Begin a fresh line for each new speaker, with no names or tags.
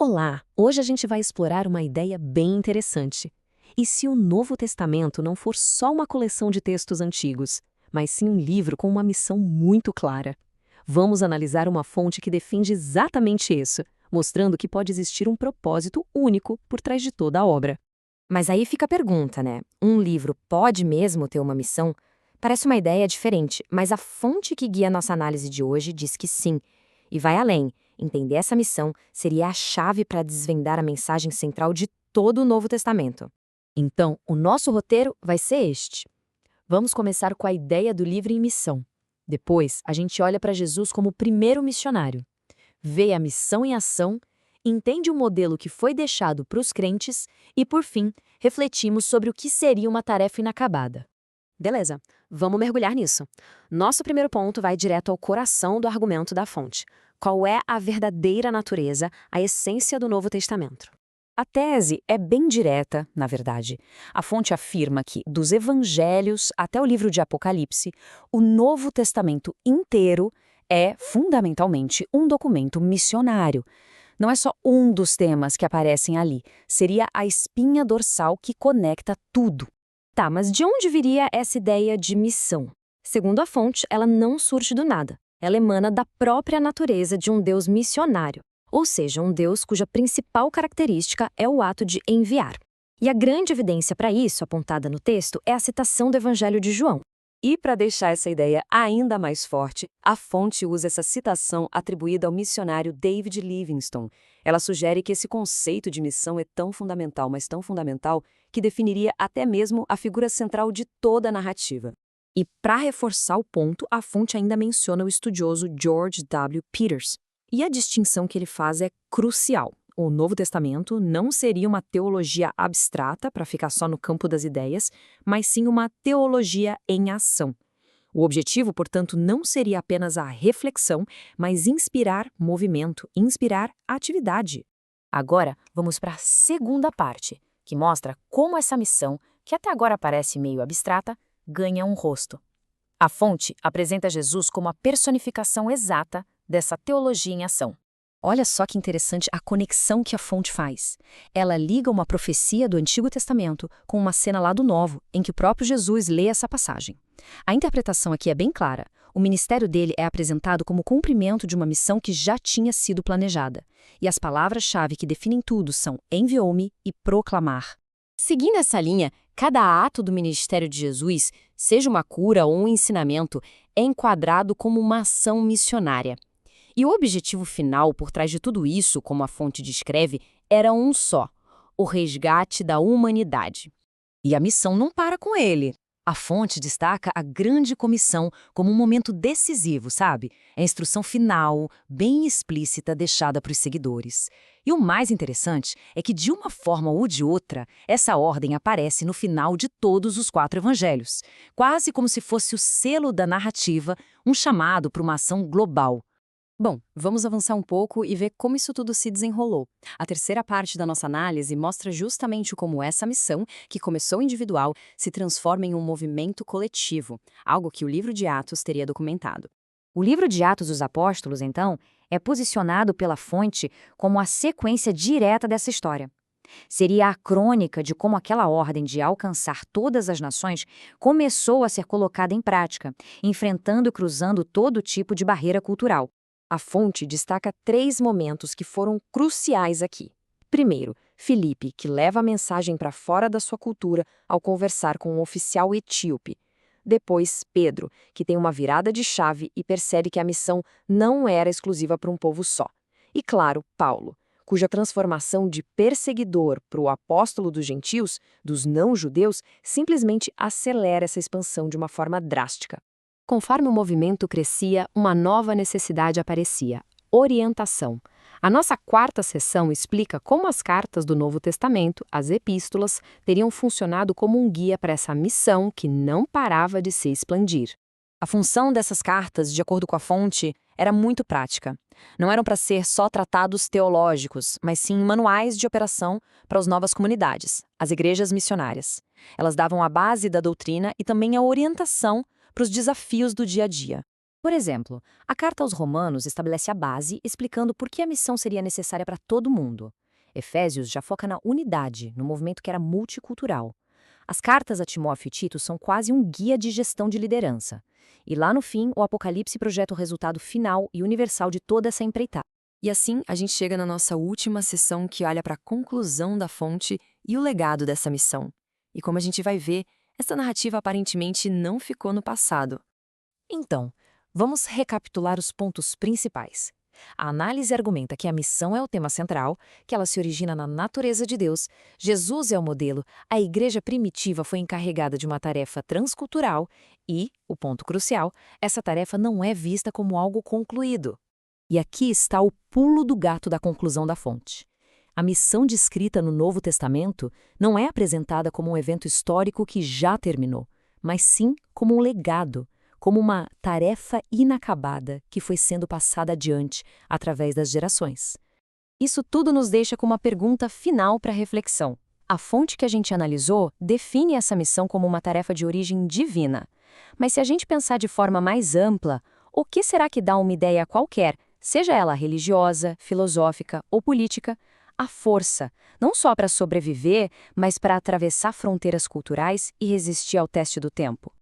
Olá! Hoje a gente vai explorar uma ideia bem interessante. E se o Novo Testamento não for só uma coleção de textos antigos, mas sim um livro com uma missão muito clara? Vamos analisar uma fonte que defende exatamente isso, mostrando que pode existir um propósito único por trás de toda a obra.
Mas aí fica a pergunta, né? Um livro pode mesmo ter uma missão? Parece uma ideia diferente, mas a fonte que guia nossa análise de hoje diz que sim. E vai além. Entender essa missão seria a chave para desvendar a mensagem central de todo o Novo Testamento.
Então, o nosso roteiro vai ser este. Vamos começar com a ideia do livro em missão. Depois, a gente olha para Jesus como o primeiro missionário. Vê a missão em ação, entende o modelo que foi deixado para os crentes e, por fim, refletimos sobre o que seria uma tarefa inacabada.
Beleza, vamos mergulhar nisso. Nosso primeiro ponto vai direto ao coração do argumento da fonte. Qual é a verdadeira natureza, a essência do Novo Testamento?
A tese é bem direta, na verdade. A fonte afirma que, dos evangelhos até o livro de Apocalipse, o Novo Testamento inteiro é, fundamentalmente, um documento missionário. Não é só um dos temas que aparecem ali, seria a espinha dorsal que conecta tudo. Tá, mas de onde viria essa ideia de missão? Segundo a fonte, ela não surge do nada. Ela emana da própria natureza de um Deus missionário, ou seja, um Deus cuja principal característica é o ato de enviar. E a grande evidência para isso, apontada no texto, é a citação do Evangelho de João.
E para deixar essa ideia ainda mais forte, a fonte usa essa citação atribuída ao missionário David Livingstone. Ela sugere que esse conceito de missão é tão fundamental, mas tão fundamental, que definiria até mesmo a figura central de toda a narrativa.
E para reforçar o ponto, a fonte ainda menciona o estudioso George W. Peters. E a distinção que ele faz é crucial. O Novo Testamento não seria uma teologia abstrata para ficar só no campo das ideias, mas sim uma teologia em ação. O objetivo, portanto, não seria apenas a reflexão, mas inspirar movimento, inspirar atividade. Agora, vamos para a segunda parte, que mostra como essa missão, que até agora parece meio abstrata, ganha um rosto. A fonte apresenta Jesus como a personificação exata dessa teologia em ação. Olha só que interessante a conexão que a fonte faz. Ela liga uma profecia do Antigo Testamento com uma cena lá do Novo, em que o próprio Jesus lê essa passagem. A interpretação aqui é bem clara. O ministério dele é apresentado como cumprimento de uma missão que já tinha sido planejada. E as palavras-chave que definem tudo são enviou-me e proclamar. Seguindo essa linha, cada ato do ministério de Jesus, seja uma cura ou um ensinamento, é enquadrado como uma ação missionária. E o objetivo final por trás de tudo isso, como a fonte descreve, era um só: o resgate da humanidade. E a missão não para com ele. A fonte destaca a grande comissão como um momento decisivo, sabe? É a instrução final, bem explícita, deixada para os seguidores. E o mais interessante é que, de uma forma ou de outra, essa ordem aparece no final de todos os 4 evangelhos, quase como se fosse o selo da narrativa, um chamado para uma ação global.
Bom, vamos avançar um pouco e ver como isso tudo se desenrolou. A terceira parte da nossa análise mostra justamente como essa missão, que começou individual, se transforma em um movimento coletivo, algo que o livro de Atos teria documentado.
O livro de Atos dos Apóstolos, então, é posicionado pela fonte como a sequência direta dessa história. Seria a crônica de como aquela ordem de alcançar todas as nações começou a ser colocada em prática, enfrentando e cruzando todo tipo de barreira cultural.
A fonte destaca 3 momentos que foram cruciais aqui. Primeiro, Filipe, que leva a mensagem para fora da sua cultura ao conversar com um oficial etíope. Depois, Pedro, que tem uma virada de chave e percebe que a missão não era exclusiva para um povo só. E, claro, Paulo, cuja transformação de perseguidor para o apóstolo dos gentios, dos não-judeus, simplesmente acelera essa expansão de uma forma drástica. Conforme o movimento crescia, uma nova necessidade aparecia: orientação. A nossa quarta sessão explica como as cartas do Novo Testamento, as epístolas, teriam funcionado como um guia para essa missão que não parava de se expandir.
A função dessas cartas, de acordo com a fonte, era muito prática. Não eram para ser só tratados teológicos, mas sim manuais de operação para as novas comunidades, as igrejas missionárias. Elas davam a base da doutrina e também a orientação para os desafios do dia a dia. Por exemplo, a carta aos Romanos estabelece a base explicando por que a missão seria necessária para todo mundo. Efésios já foca na unidade, no movimento que era multicultural. As cartas a Timóteo e Tito são quase um guia de gestão de liderança. E lá no fim, o Apocalipse projeta o resultado final e universal de toda essa empreitada. E assim, a gente chega na nossa última sessão que olha para a conclusão da fonte e o legado dessa missão. E como a gente vai ver, essa narrativa aparentemente não ficou no passado.
Então, vamos recapitular os pontos principais. A análise argumenta que a missão é o tema central, que ela se origina na natureza de Deus, Jesus é o modelo, a igreja primitiva foi encarregada de uma tarefa transcultural e, o ponto crucial, essa tarefa não é vista como algo concluído. E aqui está o pulo do gato da conclusão da fonte. A missão descrita no Novo Testamento não é apresentada como um evento histórico que já terminou, mas sim como um legado, como uma tarefa inacabada que foi sendo passada adiante através das gerações. Isso tudo nos deixa com uma pergunta final para reflexão. A fonte que a gente analisou define essa missão como uma tarefa de origem divina. Mas se a gente pensar de forma mais ampla, o que será que dá uma ideia qualquer, seja ela religiosa, filosófica ou política, a força, não só para sobreviver, mas para atravessar fronteiras culturais e resistir ao teste do tempo?